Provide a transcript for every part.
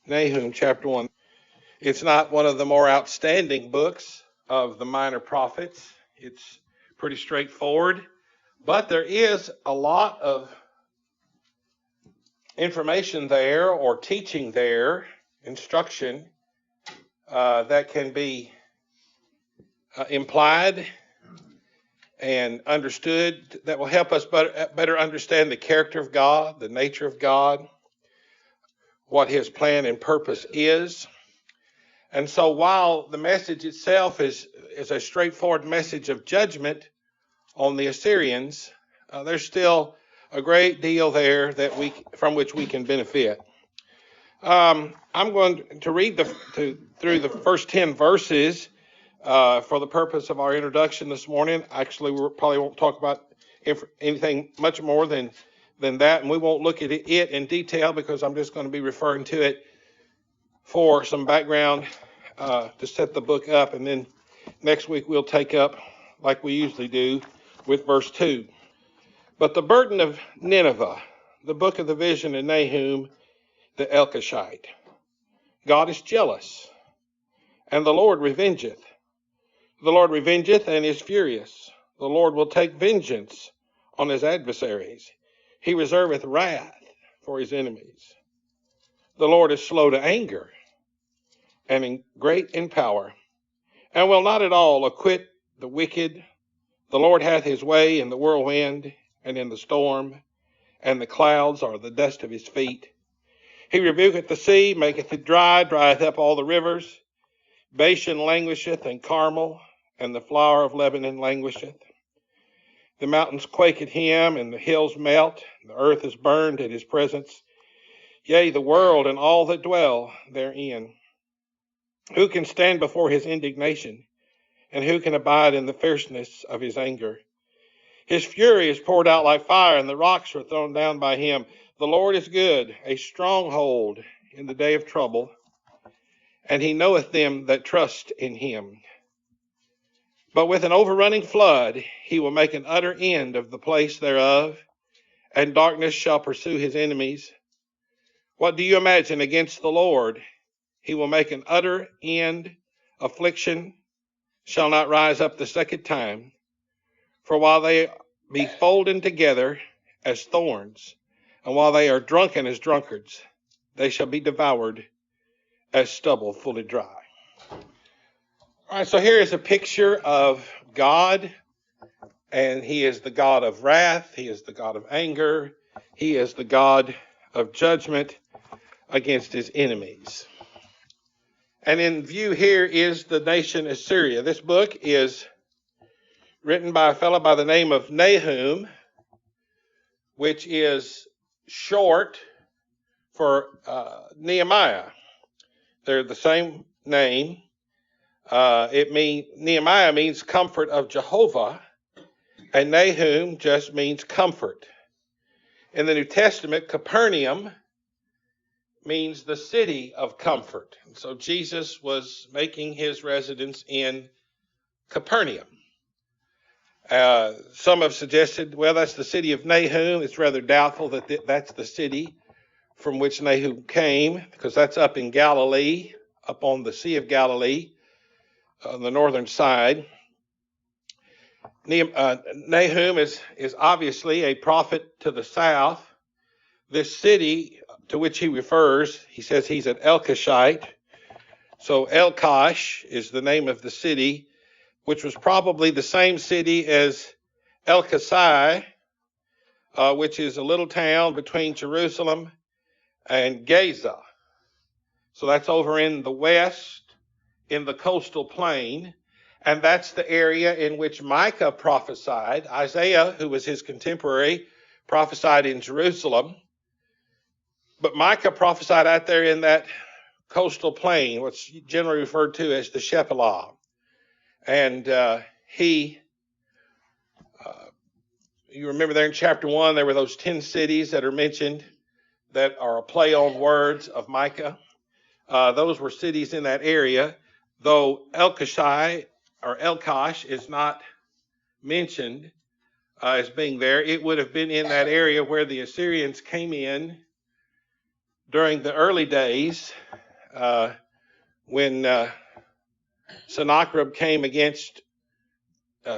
Nahum chapter 1. It's not one of the more outstanding books of the minor prophets. It's pretty straightforward, but there is a lot of information there, or teaching there, instruction that can be implied and understood, that will help us better understand the character of God, the nature of God, what his plan and purpose is. And so while the message itself is a straightforward message of judgment on the Assyrians, there's still a great deal there from which we can benefit. I'm going to read through the first 10 verses for the purpose of our introduction this morning. Actually, we probably won't talk about anything much more than that, and we won't look at it in detail because I'm just going to be referring to it for some background to set the book up, and then next week we'll take up, like we usually do, with verse 2. But the burden of Nineveh, the book of the vision of Nahum the Elkoshite. God is jealous, and the Lord revengeth. The Lord revengeth and is furious. The Lord will take vengeance on his adversaries. He reserveth wrath for his enemies. The Lord is slow to anger, and great in power, and will not at all acquit the wicked. The Lord hath his way in the whirlwind and in the storm, and the clouds are the dust of his feet. He rebuketh the sea, maketh it dry, drieth up all the rivers. Bashan languisheth, and Carmel, and the flower of Lebanon languisheth. The mountains quake at him, and the hills melt. The earth is burned at his presence. Yea, the world and all that dwell therein. Who can stand before his indignation? And who can abide in the fierceness of his anger? His fury is poured out like fire, and the rocks are thrown down by him. The Lord is good, a stronghold in the day of trouble, and he knoweth them that trust in him. But with an overrunning flood he will make an utter end of the place thereof, and darkness shall pursue his enemies. What do you imagine against the Lord? He will make an utter end. Affliction shall not rise up the second time. For while they be folden together as thorns, and while they are drunken as drunkards, they shall be devoured as stubble fully dry. All right, so here is a picture of God, and he is the God of wrath, he is the God of anger, he is the God of judgment against his enemies. And in view here is the nation Assyria. This book is written by a fellow by the name of Nahum, which is short for Nehemiah. They're the same name. Nehemiah means comfort of Jehovah, and Nahum just means comfort. In the New Testament, Capernaum means the city of comfort. And so Jesus was making his residence in Capernaum. Some have suggested, well, that's the city of Nahum. It's rather doubtful that that's the city from which Nahum came, because that's up in Galilee, up on the Sea of Galilee, on the northern side. Nahum is obviously a prophet to the south. This city to which he refers, he says he's an Elkoshite. So Elkosh is the name of the city, which was probably the same city as Elkasai, which is a little town between Jerusalem and Gaza. So that's over in the west, in the coastal plain. And that's the area in which Micah prophesied. Isaiah, who was his contemporary, prophesied in Jerusalem. But Micah prophesied out there in that coastal plain, what's generally referred to as the Shephelah. And you remember there in chapter 1, there were those 10 cities that are mentioned that are a play on words of Micah. Those were cities in that area, though Elkosh is not mentioned as being there. It would have been in that area where the Assyrians came in during the early days when Sennacherib came against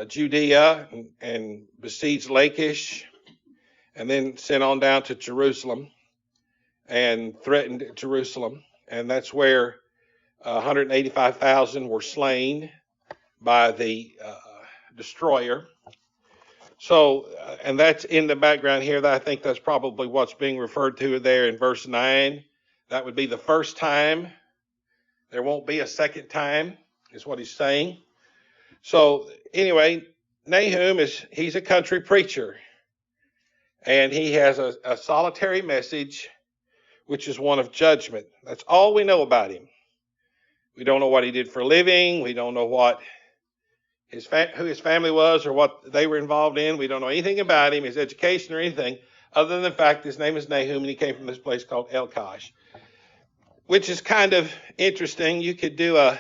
Judea and besieged Lachish, and then sent on down to Jerusalem and threatened Jerusalem. And that's where 185,000 were slain by the destroyer. So, and that's in the background here. I think that's probably what's being referred to there in verse 9. That would be the first time. There won't be a second time, is what he's saying. So, anyway, Nahum he's a country preacher. And he has a solitary message, which is one of judgment. That's all we know about him. We don't know what he did for a living. We don't know what who his family was or what they were involved in. We don't know anything about him, his education or anything, other than the fact his name is Nahum and he came from this place called Elkosh, which is kind of interesting. You could do I'm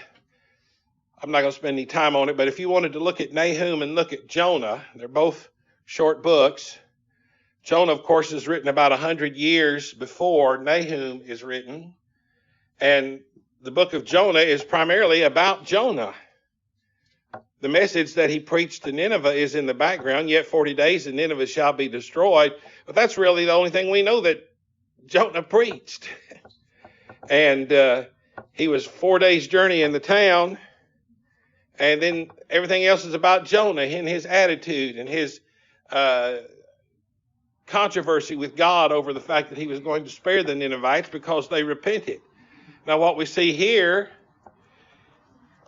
not going to spend any time on it, but if you wanted to look at Nahum and look at Jonah, they're both short books. Jonah, of course, is written about 100 years before Nahum is written. And the book of Jonah is primarily about Jonah. The message that he preached to Nineveh is in the background. Yet 40 days and Nineveh shall be destroyed. But that's really the only thing we know that Jonah preached. And he was 4 days' journey in the town. And then everything else is about Jonah and his attitude and his controversy with God over the fact that he was going to spare the Ninevites because they repented. Now, what we see here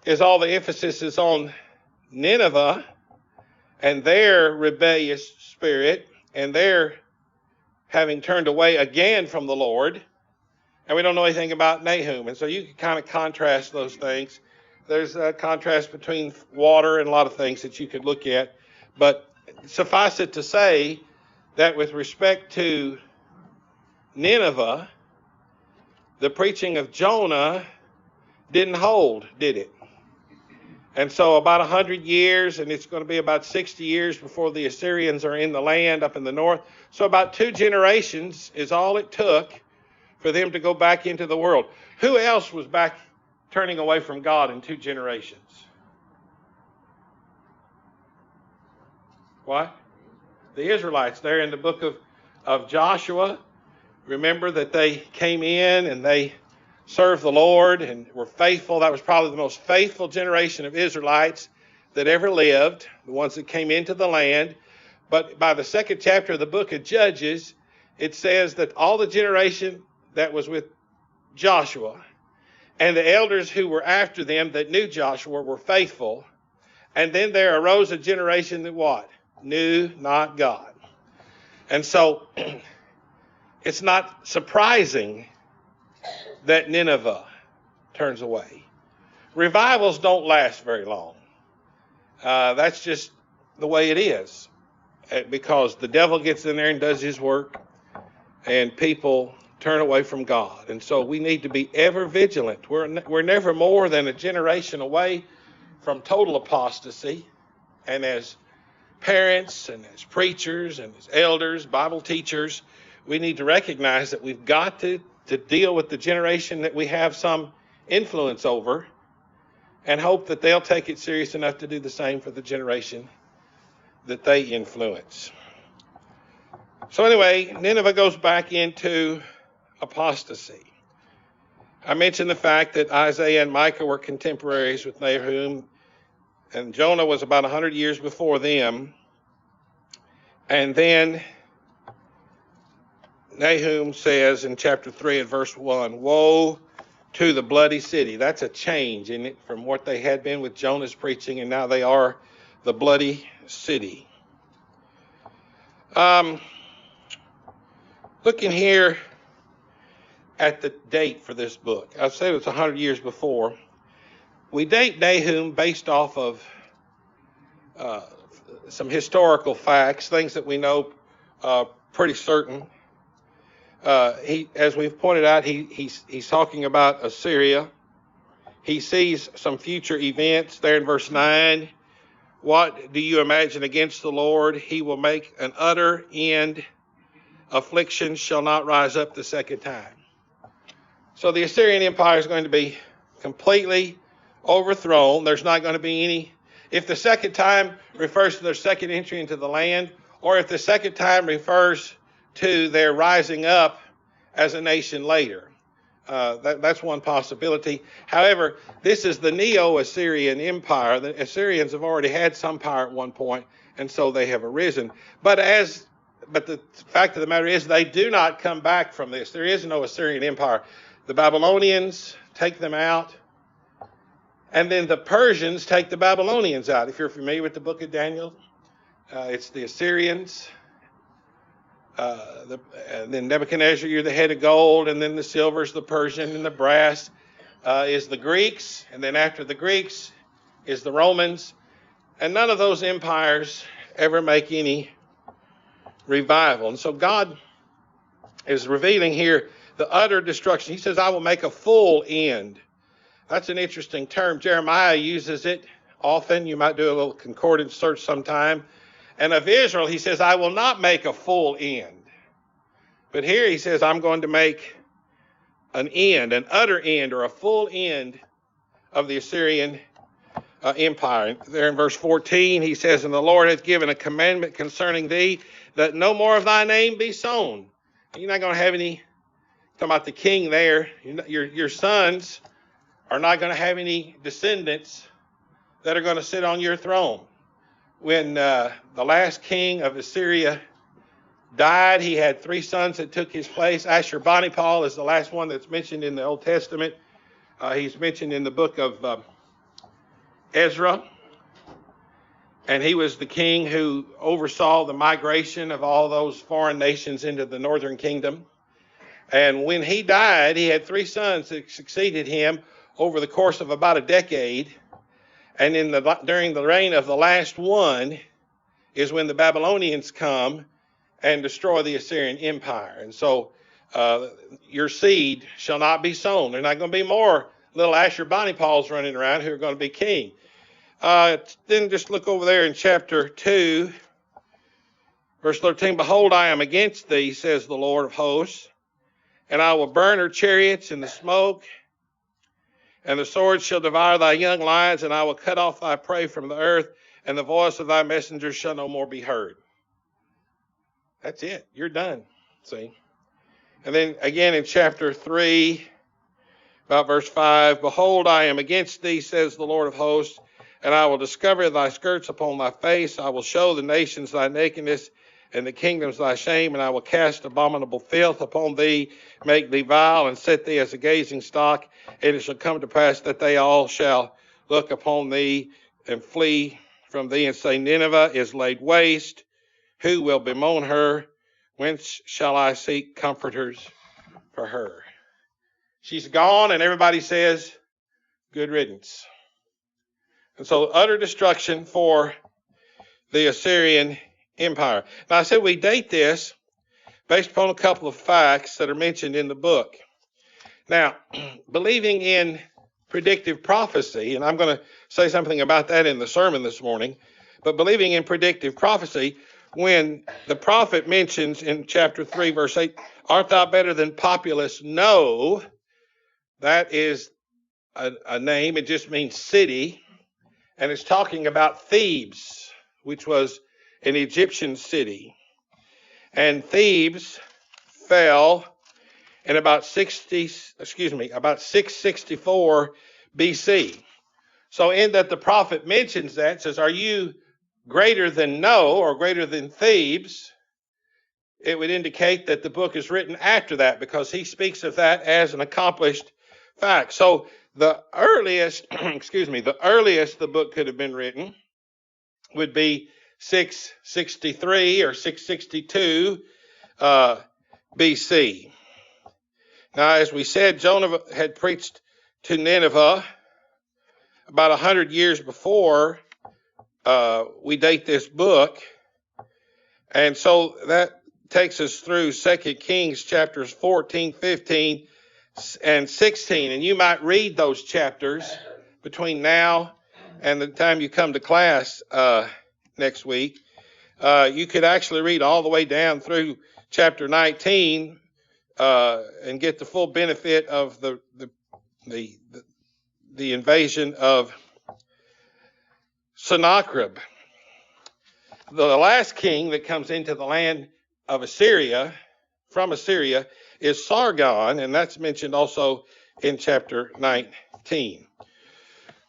is all the emphasis is on Nineveh and their rebellious spirit and their having turned away again from the Lord. And we don't know anything about Nahum. And so you can kind of contrast those things. There's a contrast between water and a lot of things that you could look at. But suffice it to say that with respect to Nineveh, the preaching of Jonah didn't hold, did it? And so about 100 years, and it's going to be about 60 years before the Assyrians are in the land up in the north. So about 2 generations is all it took for them to go back into the world. Who else was back turning away from God in 2 generations? What? The Israelites there in the book of Joshua. Remember that they came in and they served the Lord and were faithful. That was probably the most faithful generation of Israelites that ever lived, the ones that came into the land. But by the 2nd chapter of the book of Judges, it says that all the generation that was with Joshua and the elders who were after them that knew Joshua were faithful. And then there arose a generation that what? Knew not God. And so it's not surprising that Nineveh turns away. Revivals don't last very long. That's just the way it is. Because the devil gets in there and does his work, and people turn away from God. And so we need to be ever vigilant. We're never more than a generation away from total apostasy. And as parents and as preachers and as elders, Bible teachers, we need to recognize that we've got to deal with the generation that we have some influence over and hope that they'll take it serious enough to do the same for the generation that they influence. So anyway, Nineveh goes back into apostasy. I mentioned the fact that Isaiah and Micah were contemporaries with Nahum, and Jonah was about 100 years before them. And then Nahum says in chapter 3 and verse 1, woe to the bloody city. That's a change in it from what they had been with Jonah's preaching, and now they are the bloody city. Looking here at the date for this book, I said it's 100 years before. We date Nahum based off of some historical facts, things that we know pretty certain. As we've pointed out, he's talking about Assyria. He sees some future events there in verse 9. What do you imagine against the Lord? He will make an utter end. Affliction shall not rise up the second time. So the Assyrian Empire is going to be completely overthrown. There's not going to be any. If the second time refers to their second entry into the land, or if the second time refers to their rising up as a nation later. That's one possibility. However, this is the Neo-Assyrian Empire. The Assyrians have already had some power at one point, and so they have arisen. But the fact of the matter is they do not come back from this. There is no Assyrian Empire. The Babylonians take them out, and then the Persians take the Babylonians out. If you're familiar with the book of Daniel, it's the Assyrians, and then Nebuchadnezzar, you're the head of gold, and then the silver is the Persian, and the brass is the Greeks, and then after the Greeks is the Romans. And none of those empires ever make any revival. And so God is revealing here the utter destruction. He says, I will make a full end. That's an interesting term. Jeremiah uses it often. You might do a little concordance search sometime. And of Israel, he says, I will not make a full end. But here he says, I'm going to make an end, an utter end, or a full end of the Assyrian Empire. There in verse 14, he says, and the Lord hath given a commandment concerning thee, that no more of thy name be sown. You're not going to have any, talking about the king there, your sons are not going to have any descendants that are going to sit on your throne. When the last king of Assyria died, he had 3 sons that took his place. Ashurbanipal is the last one that's mentioned in the Old Testament. He's mentioned in the book of Ezra. And he was the king who oversaw the migration of all those foreign nations into the northern kingdom. And when he died, he had 3 sons that succeeded him over the course of about a decade. And during the reign of the last one is when the Babylonians come and destroy the Assyrian Empire. And so your seed shall not be sown. There's not going to be more little Ashurbanipals running around who are going to be king. Then just look over there in chapter 2, verse 13. Behold, I am against thee, says the Lord of hosts, and I will burn her chariots in the smoke, and the sword shall devour thy young lions, and I will cut off thy prey from the earth, and the voice of thy messengers shall no more be heard. That's it. You're done. See? And then again in chapter 3, about verse 5, behold, I am against thee, says the Lord of hosts, and I will discover thy skirts upon thy face. I will show the nations thy nakedness, and the kingdoms thy shame, and I will cast abominable filth upon thee, make thee vile, and set thee as a gazing stock. And it shall come to pass that they all shall look upon thee and flee from thee, and say, Nineveh is laid waste. Who will bemoan her? Whence shall I seek comforters for her? She's gone, and everybody says, good riddance. And so utter destruction for the Assyrian Empire. Now, I said we date this based upon a couple of facts that are mentioned in the book. Now, believing in predictive prophecy, and I'm going to say something about that in the sermon this morning, but believing in predictive prophecy, when the prophet mentions in chapter 3, verse 8, art thou better than populace? No, that is a name. It just means city. And it's talking about Thebes, which was an Egyptian city. And Thebes fell in about 664 BC. So in that the prophet mentions that, says, are you greater than No or greater than Thebes? It would indicate that the book is written after that, because he speaks of that as an accomplished fact. So the earliest, the earliest the book could have been written would be 663 or 662 BC. Now, as we said, Jonah had preached to Nineveh about 100 years before we date this book. And so that takes us through 2 Kings chapters 14, 15, and 16. And you might read those chapters between now and the time you come to class next week. You could actually read all the way down through chapter 19 and get the full benefit of the invasion of Sennacherib. The last king that comes into the land of Assyria, from Assyria, is Sargon, and that's mentioned also in chapter 19.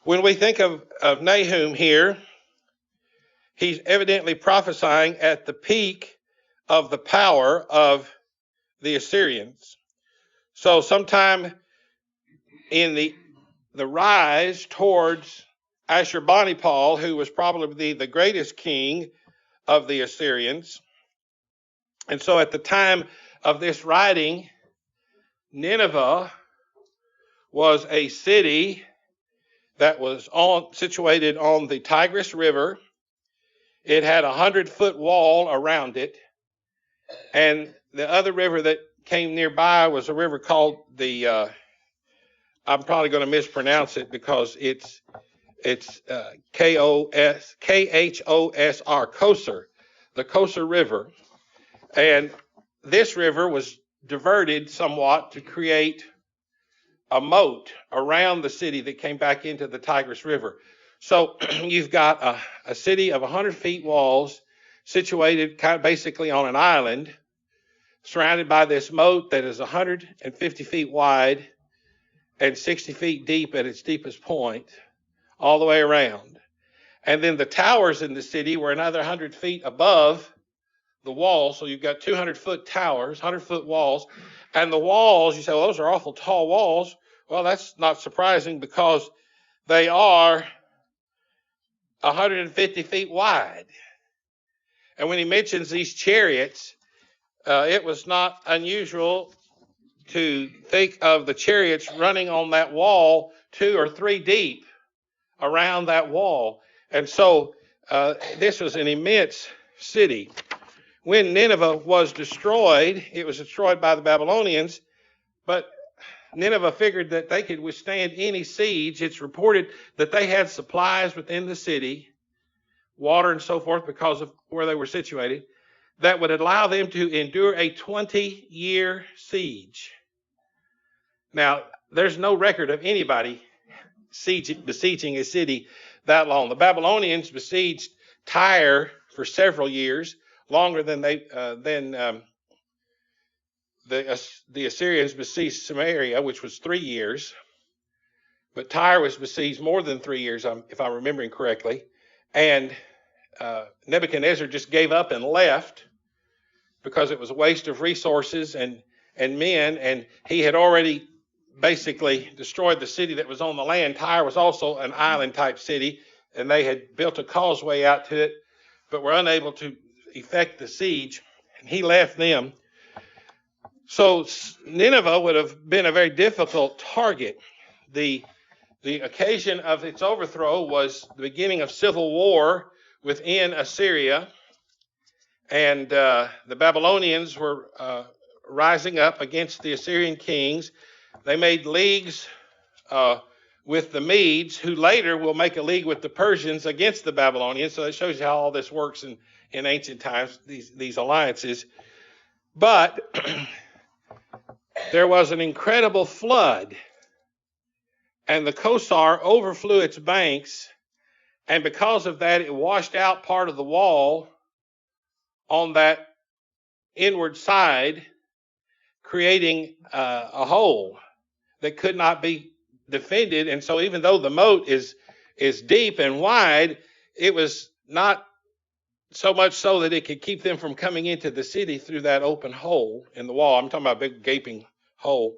When we think of Nahum here, he's evidently prophesying at the peak of the power of the Assyrians. So sometime in the rise towards Ashurbanipal, who was probably the greatest king of the Assyrians. And so at the time of this writing, Nineveh was a city that was situated on the Tigris River. It had a 100-foot wall around it. And the other river that came nearby was a river called I'm probably going to mispronounce it because it's Khosr, Kosor, the Kosor River. And this river was diverted somewhat to create a moat around the city that came back into the Tigris River. So you've got a city of 100 feet walls situated kind of basically on an island, surrounded by this moat that is 150 feet wide and 60 feet deep at its deepest point, all the way around. And then the towers in the city were another 100 feet above the wall. So you've got 200-foot towers, 100-foot walls. And the walls, you say, well, those are awful tall walls. Well, that's not surprising because they are 150 feet wide. And when he mentions these chariots, it was not unusual to think of the chariots running on that wall 2 or 3 deep around that wall. And so this was an immense city. When Nineveh was destroyed, it was destroyed by the Babylonians, but Nineveh figured that they could withstand any siege. It's reported that they had supplies within the city, water and so forth, because of where they were situated, that would allow them to endure a 20-year siege. Now, there's no record of anybody besieging a city that long. The Babylonians besieged Tyre for several years, longer than the Assyrians besieged Samaria, which was 3 years. But Tyre was besieged more than 3 years, if I'm remembering correctly. And Nebuchadnezzar just gave up and left because it was a waste of resources and men, and he had already basically destroyed the city that was on the land. Tyre was also an island-type city, and they had built a causeway out to it, but were unable to effect the siege, and he left them. So Nineveh would have been a very difficult target. The occasion of its overthrow was the beginning of civil war within Assyria, and the Babylonians were rising up against the Assyrian kings. They made leagues with the Medes, who later will make a league with the Persians against the Babylonians. So it shows you how all this works in ancient times, these alliances. But there was an incredible flood, and the Kosar overflew its banks, and because of that, it washed out part of the wall on that inward side, creating a hole that could not be defended. And so even though the moat is deep and wide, it was not so much so that it could keep them from coming into the city through that open hole in the wall. I'm talking about a big gaping hole.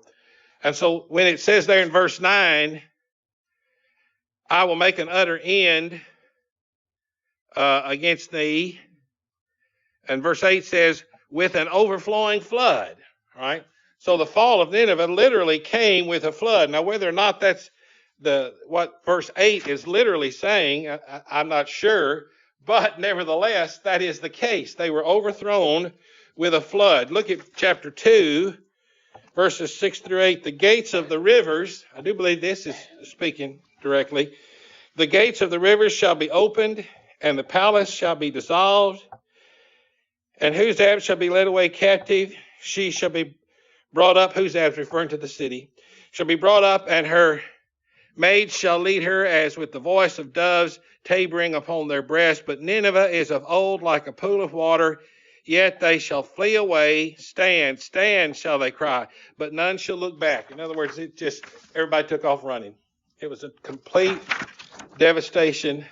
And so when it says there in verse 9, I will make an utter end against thee. And verse 8 says, with an overflowing flood. All right. So the fall of Nineveh literally came with a flood. Now, whether or not that's what verse 8 is literally saying, I'm not sure. But nevertheless, that is the case. They were overthrown with a flood. Look at chapter 2, verses 6 through 8. The gates of the rivers, I do believe this is speaking directly. The gates of the rivers shall be opened, and the palace shall be dissolved. And Huzab shall be led away captive. She shall be brought up, who's that? Referring to the city, shall be brought up, and her maids shall lead her as with the voice of doves tabering upon their breasts. But Nineveh is of old like a pool of water, yet they shall flee away. Stand, stand, shall they cry, but none shall look back. In other words, everybody took off running. It was a complete devastation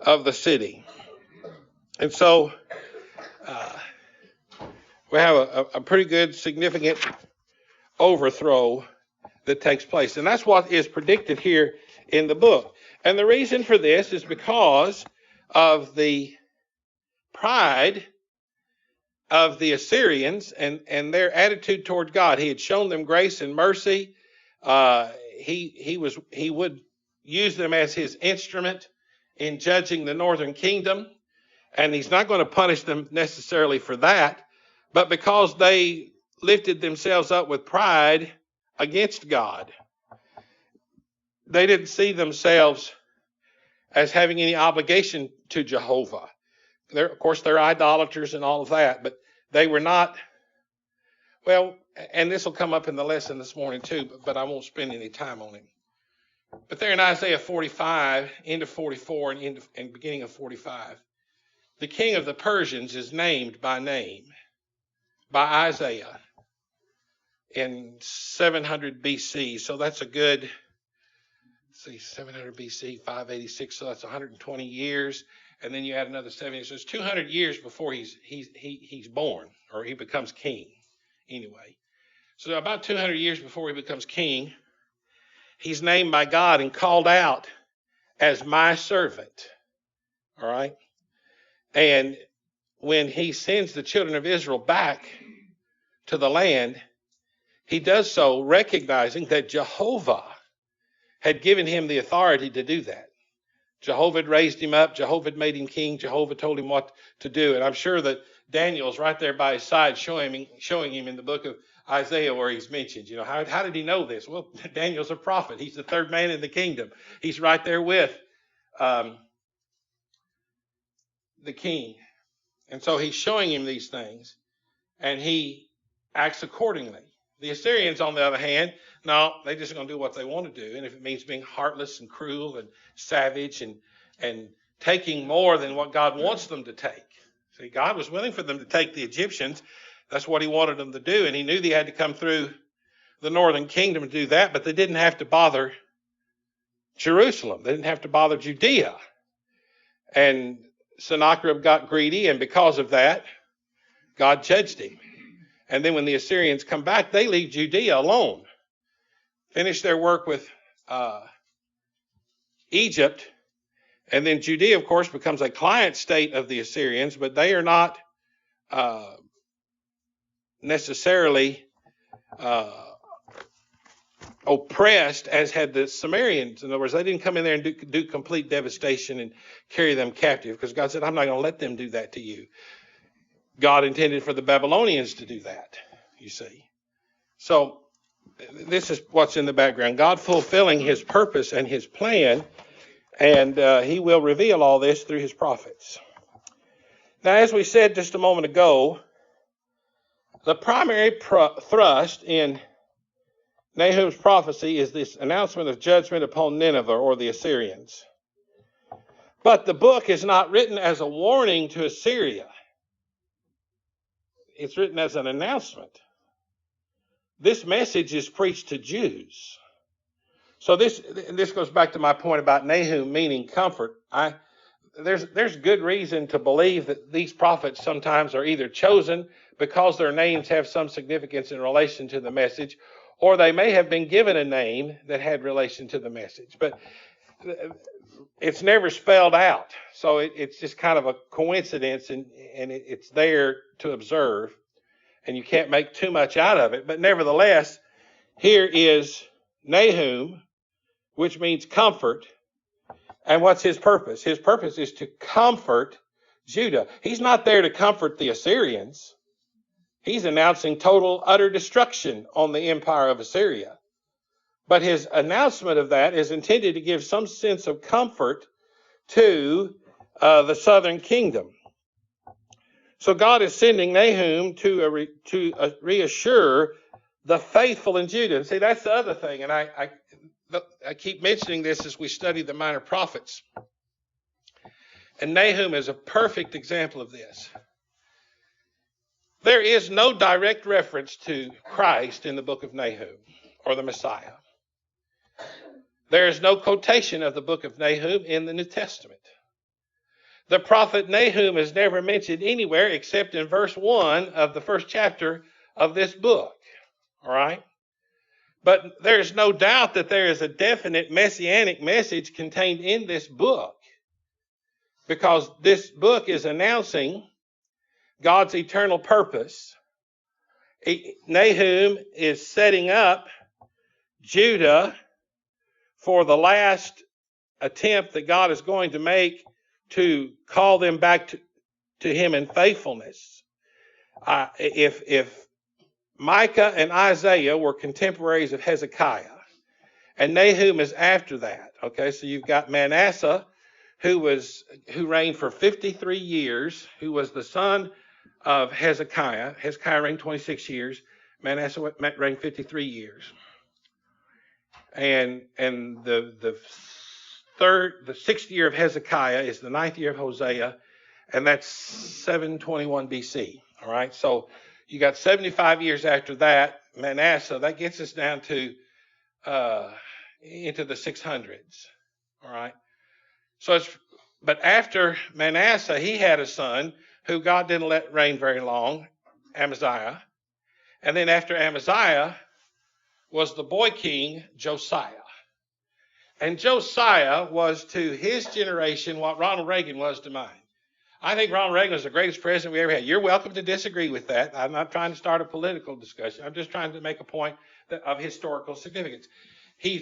of the city. And so we have a pretty good, significant overthrow that takes place. And that's what is predicted here in the book. And the reason for this is because of the pride of the Assyrians and their attitude toward God. He had shown them grace and mercy. He would use them as his instrument in judging the northern kingdom. And he's not going to punish them necessarily for that, but because they lifted themselves up with pride against God. They didn't see themselves as having any obligation to Jehovah. Of course, they're idolaters and all of that, but they were not, well, and this will come up in the lesson this morning too, but I won't spend any time on it. But there in Isaiah 45, end of 44 and beginning of 45, the king of the Persians is named by name by Isaiah in 700 BC. So that's a good, 700 BC, 586. So that's 120 years. And then you add another 70. So it's 200 years before he's born, or he becomes king anyway. So about 200 years before he becomes king, he's named by God and called out as my servant. All right. And when he sends the children of Israel back to the land, he does so recognizing that Jehovah had given him the authority to do that. Jehovah had raised him up. Jehovah had made him king. Jehovah told him what to do. And I'm sure that Daniel's right there by his side showing him in the book of Isaiah where he's mentioned. You know, how did he know this? Well, Daniel's a prophet. He's the third man in the kingdom. He's right there with the king. And so he's showing him these things, and he acts accordingly. The Assyrians, on the other hand, no, they're just going to do what they want to do. And if it means being heartless and cruel and savage and taking more than what God wants them to take. See, God was willing for them to take the Egyptians. That's what he wanted them to do. And he knew they had to come through the northern kingdom to do that, but they didn't have to bother Jerusalem. They didn't have to bother Judea. And Sennacherib got greedy, and because of that, God judged him. And then when the Assyrians come back, they leave Judea alone. Finish their work with Egypt. And then Judea, of course, becomes a client state of the Assyrians, but they are not necessarily oppressed as had the Sumerians. In other words, they didn't come in there and do complete devastation and carry them captive, because God said, I'm not going to let them do that to you. God intended for the Babylonians to do that, you see. So this is what's in the background. God fulfilling his purpose and his plan, and he will reveal all this through his prophets. Now, as we said just a moment ago, the primary thrust in Nahum's prophecy is this announcement of judgment upon Nineveh, or the Assyrians. But the book is not written as a warning to Assyria. It's written as an announcement. This message is preached to Jews. So this goes back to my point about Nahum meaning comfort. There's good reason to believe that these prophets sometimes are either chosen because their names have some significance in relation to the message, or they may have been given a name that had relation to the message. But it's never spelled out. So it's just kind of a coincidence, and it's there to observe, and you can't make too much out of it. But nevertheless, here is Nahum, which means comfort. And what's his purpose? His purpose is to comfort Judah. He's not there to comfort the Assyrians. He's announcing total, utter destruction on the empire of Assyria. But his announcement of that is intended to give some sense of comfort to the southern kingdom. So God is sending Nahum to reassure the faithful in Judah. And see, that's the other thing. And I keep mentioning this as we study the minor prophets. And Nahum is a perfect example of this. There is no direct reference to Christ in the book of Nahum or the Messiah. There is no quotation of the book of Nahum in the New Testament. The prophet Nahum is never mentioned anywhere except in verse 1 of the first chapter of this book. All right? But there's no doubt that there is a definite messianic message contained in this book, because this book is announcing God's eternal purpose. Nahum is setting up Judah for the last attempt that God is going to make to call them back to him in faithfulness. If Micah and Isaiah were contemporaries of Hezekiah, and Nahum is after that, okay, so you've got Manasseh, who reigned for 53 years, who was the son of Hezekiah. Hezekiah reigned 26 years. Manasseh reigned 53 years. And the sixth year of Hezekiah is the ninth year of Hosea, and that's 721 BC. All right, so you got 75 years after that, Manasseh. That gets us down to into the 600s. All right, but after Manasseh, he had a son who God didn't let reign very long, Amaziah, and then after Amaziah was the boy king Josiah. And Josiah was to his generation what Ronald Reagan was to mine. I think Ronald Reagan was the greatest president we ever had. You're welcome to disagree with that. I'm not trying to start a political discussion. I'm just trying to make a point of historical significance. He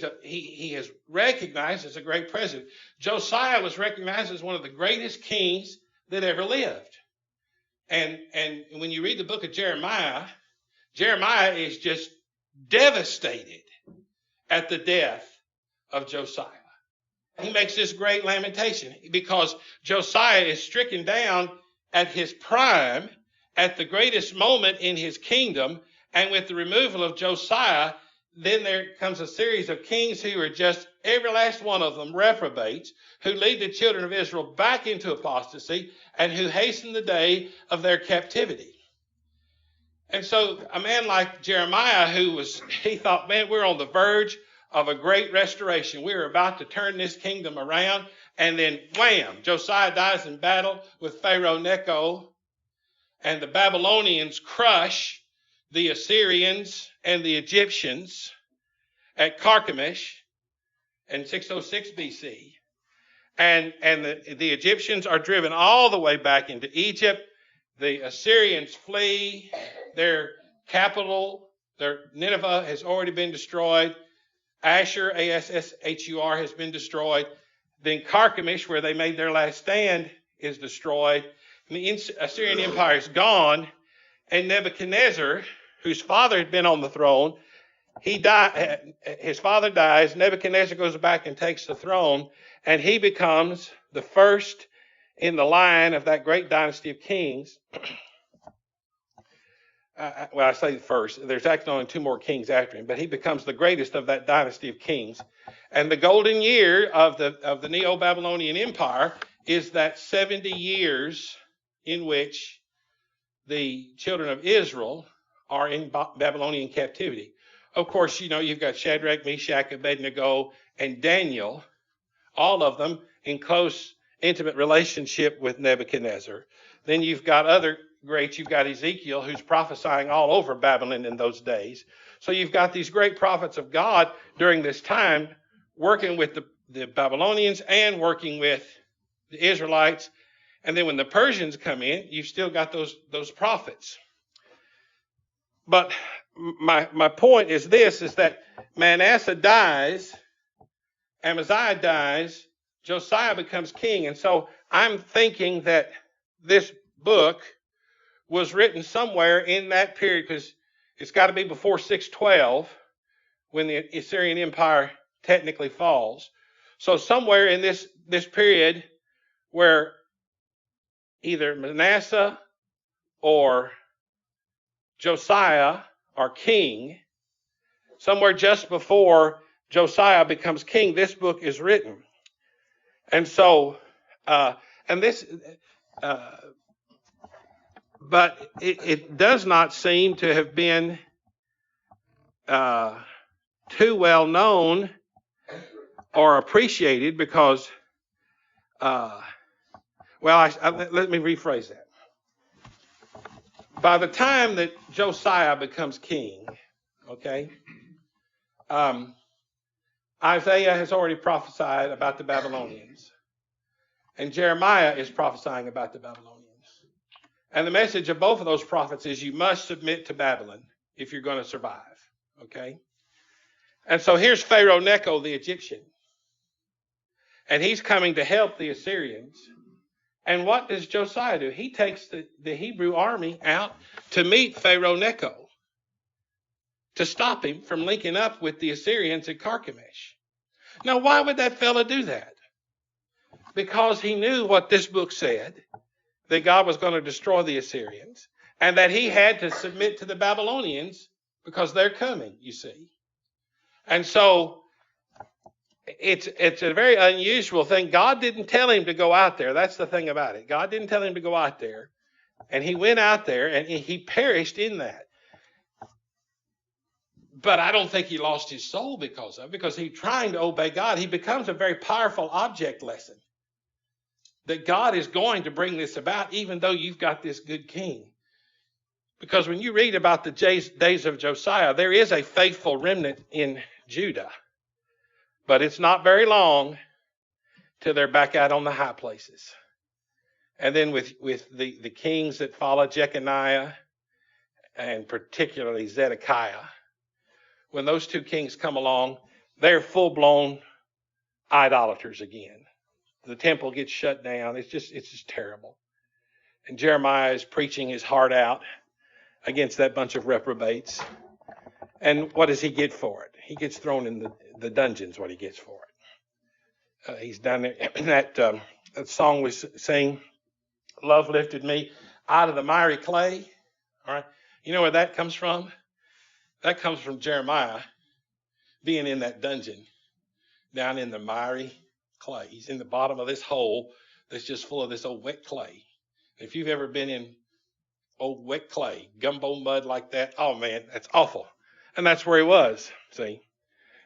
is recognized as a great president. Josiah was recognized as one of the greatest kings that ever lived. And when you read the book of Jeremiah, Jeremiah is just devastated at the death of Josiah. He makes this great lamentation because Josiah is stricken down at his prime, at the greatest moment in his kingdom, and with the removal of Josiah, then there comes a series of kings who are just, every last one of them, reprobates, who lead the children of Israel back into apostasy and who hasten the day of their captivity. And so a man like Jeremiah, he thought, man, we're on the verge of a great restoration. We're about to turn this kingdom around. And then, wham, Josiah dies in battle with Pharaoh Necho. And the Babylonians crush the Assyrians and the Egyptians at Carchemish in 606 BC. And the Egyptians are driven all the way back into Egypt. The Assyrians flee. Their capital, their Nineveh, has already been destroyed. Ashur, Asshur, has been destroyed. Then Carchemish, where they made their last stand, is destroyed. And the Assyrian Empire is gone. And Nebuchadnezzar, whose father had been on the throne, his father dies. Nebuchadnezzar goes back and takes the throne, and he becomes the first in the line of that great dynasty of kings. I say first. There's actually only two more kings after him, but he becomes the greatest of that dynasty of kings. And the golden year of the Neo-Babylonian Empire is that 70 years in which the children of Israel are in Babylonian captivity. Of course, you've got Shadrach, Meshach, Abednego, and Daniel, all of them in close, intimate relationship with Nebuchadnezzar. Then you've got other greats. You've got Ezekiel, who's prophesying all over Babylon in those days. So you've got these great prophets of God during this time working with the Babylonians and working with the Israelites. And then when the Persians come in, you've still got those prophets. But my point is this, is that Manasseh dies, Amaziah dies, Josiah becomes king. And so I'm thinking that this book was written somewhere in that period, because it's got to be before 612 when the Assyrian Empire technically falls. So somewhere in this period where either Manasseh or Josiah, or king, somewhere just before Josiah becomes king, this book is written. And so, and this, but it does not seem to have been too well known or appreciated because, let me rephrase that. By the time that Josiah becomes king, okay, Isaiah has already prophesied about the Babylonians, and Jeremiah is prophesying about the Babylonians. And the message of both of those prophets is you must submit to Babylon if you're going to survive, okay? And so here's Pharaoh Necho, the Egyptian, and he's coming to help the Assyrians. And what does Josiah do? He takes the Hebrew army out to meet Pharaoh Necho, to stop him from linking up with the Assyrians at Carchemish. Now, why would that fella do that? Because he knew what this book said, that God was going to destroy the Assyrians, and that he had to submit to the Babylonians because they're coming, you see. And so it's a very unusual thing. God didn't tell him to go out there. That's the thing about it. God didn't tell him to go out there, and he went out there, and he perished in that. But I don't think he lost his soul because he's trying to obey God. He becomes a very powerful object lesson that God is going to bring this about, even though you've got this good king. Because when you read about the days of Josiah, there is a faithful remnant in Judah. But it's not very long till they're back out on the high places. And then with the kings that follow, Jeconiah and particularly Zedekiah, when those two kings come along, they're full-blown idolaters again. The temple gets shut down. It's just terrible. And Jeremiah is preaching his heart out against that bunch of reprobates. And what does he get for it? He gets thrown in the dungeons, what he gets for it. He's done it. That song we sing, Love Lifted Me Out of the Miry Clay. All right. You know where that comes from? That comes from Jeremiah being in that dungeon down in the miry clay. He's in the bottom of this hole that's just full of this old wet clay. If you've ever been in old wet clay, gumbo mud like that, oh man, that's awful. And that's where he was, see.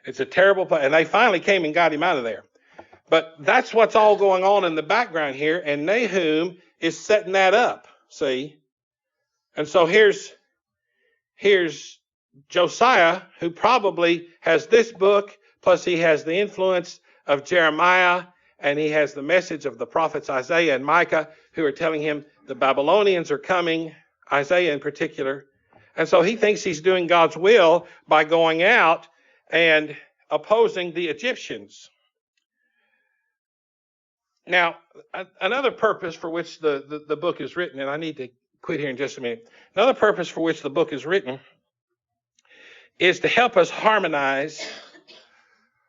It's a terrible place. And they finally came and got him out of there. But that's what's all going on in the background here. And Nahum is setting that up, see. And so here's Josiah, who probably has this book, plus he has the influence of Jeremiah, and he has the message of the prophets Isaiah and Micah, who are telling him the Babylonians are coming, Isaiah in particular. And so he thinks he's doing God's will by going out and opposing the Egyptians. Now, another purpose for which the book is written, and I need to quit here in just a minute. Another purpose for which the book is written is to help us harmonize,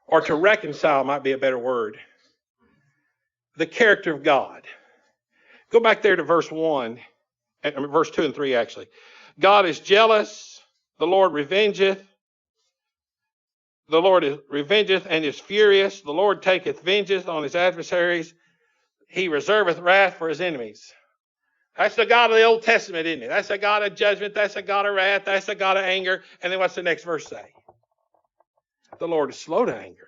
or to reconcile might be a better word, the character of God. Go back there to verse 2 and 3 actually. God is jealous, the Lord revengeth and is furious, the Lord taketh vengeance on his adversaries, he reserveth wrath for his enemies. That's the God of the Old Testament, isn't it? That's a God of judgment. That's a God of wrath. That's a God of anger. And then what's the next verse say? The Lord is slow to anger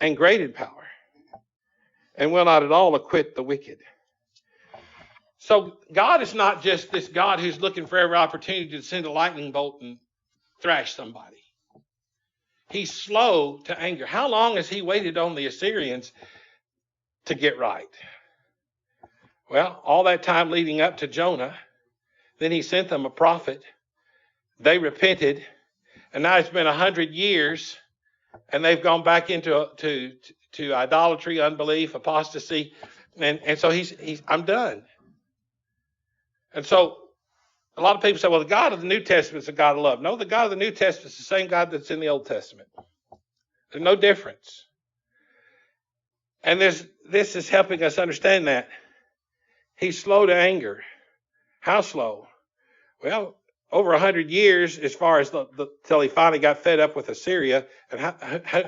and great in power and will not at all acquit the wicked. So God is not just this God who's looking for every opportunity to send a lightning bolt and thrash somebody. He's slow to anger. How long has he waited on the Assyrians to get right? Well, all that time leading up to Jonah, then he sent them a prophet. They repented, and now it's been 100 years, and they've gone back into to idolatry, unbelief, apostasy, and so he's I'm done. And so a lot of people say, well, the God of the New Testament is a God of love. No, the God of the New Testament is the same God that's in the Old Testament. There's no difference. And this is helping us understand that. He's slow to How slow? Well, over 100 years as far as till he finally got fed up with Assyria. And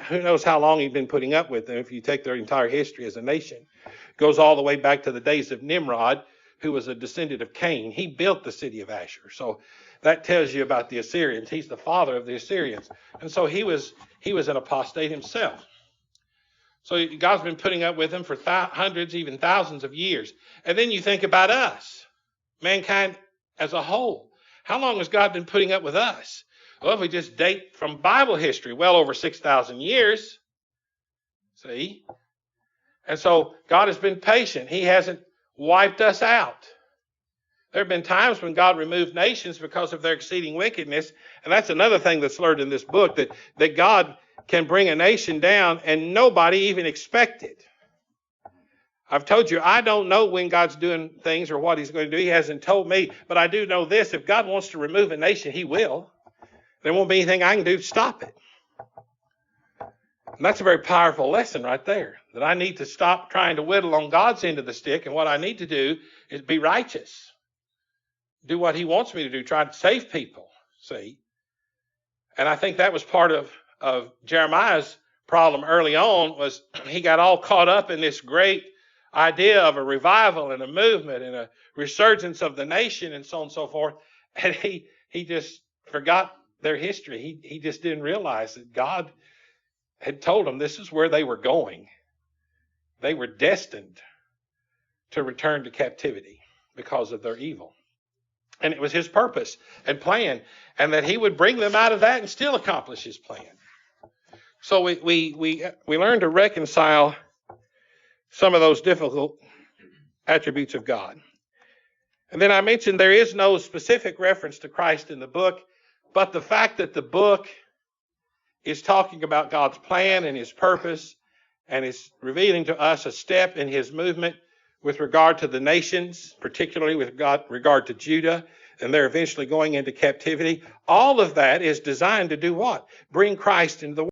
who knows how long he'd been putting up with them if you take their entire history as a nation. It goes all the way back to the days of Nimrod, who was a descendant of Cain. He built the city of Asher. So that tells you about the Assyrians. He's the father of the Assyrians. And so he was an apostate himself. So God's been putting up with him for hundreds, even thousands of years. And then you think about us, mankind as a whole. How long has God been putting up with us? Well, if we just date from Bible history, well over 6,000 years. See? And so God has been patient. He hasn't wiped us out. There have been times when God removed nations because of their exceeding wickedness. And that's another thing that's learned in this book, that God can bring a nation down and nobody even expected. I've told you, I don't know when God's doing things or what he's going to do. He hasn't told me. But I do know this. If God wants to remove a nation, he will. There won't be anything I can do to stop it. And that's a very powerful lesson right there, that I need to stop trying to whittle on God's end of the stick. And what I need to do is be righteous. Do what he wants me to do, try to save people, see. And I think that was part of Jeremiah's problem early on, was he got all caught up in this great idea of a revival and a movement and a resurgence of the nation and so on and so forth. And he just forgot their history. He just didn't realize that God had told them this is where they were going. They were destined to return to captivity because of their evil. And it was his purpose and plan, and that he would bring them out of that and still accomplish his plan. So we learn to reconcile some of those difficult attributes of God. And then I mentioned there is no specific reference to Christ in the book, but the fact that the book is talking about God's plan and his purpose and is revealing to us a step in his movement with regard to the nations, particularly with regard to Judah, and they're eventually going into captivity. All of that is designed to do what? Bring Christ into the world.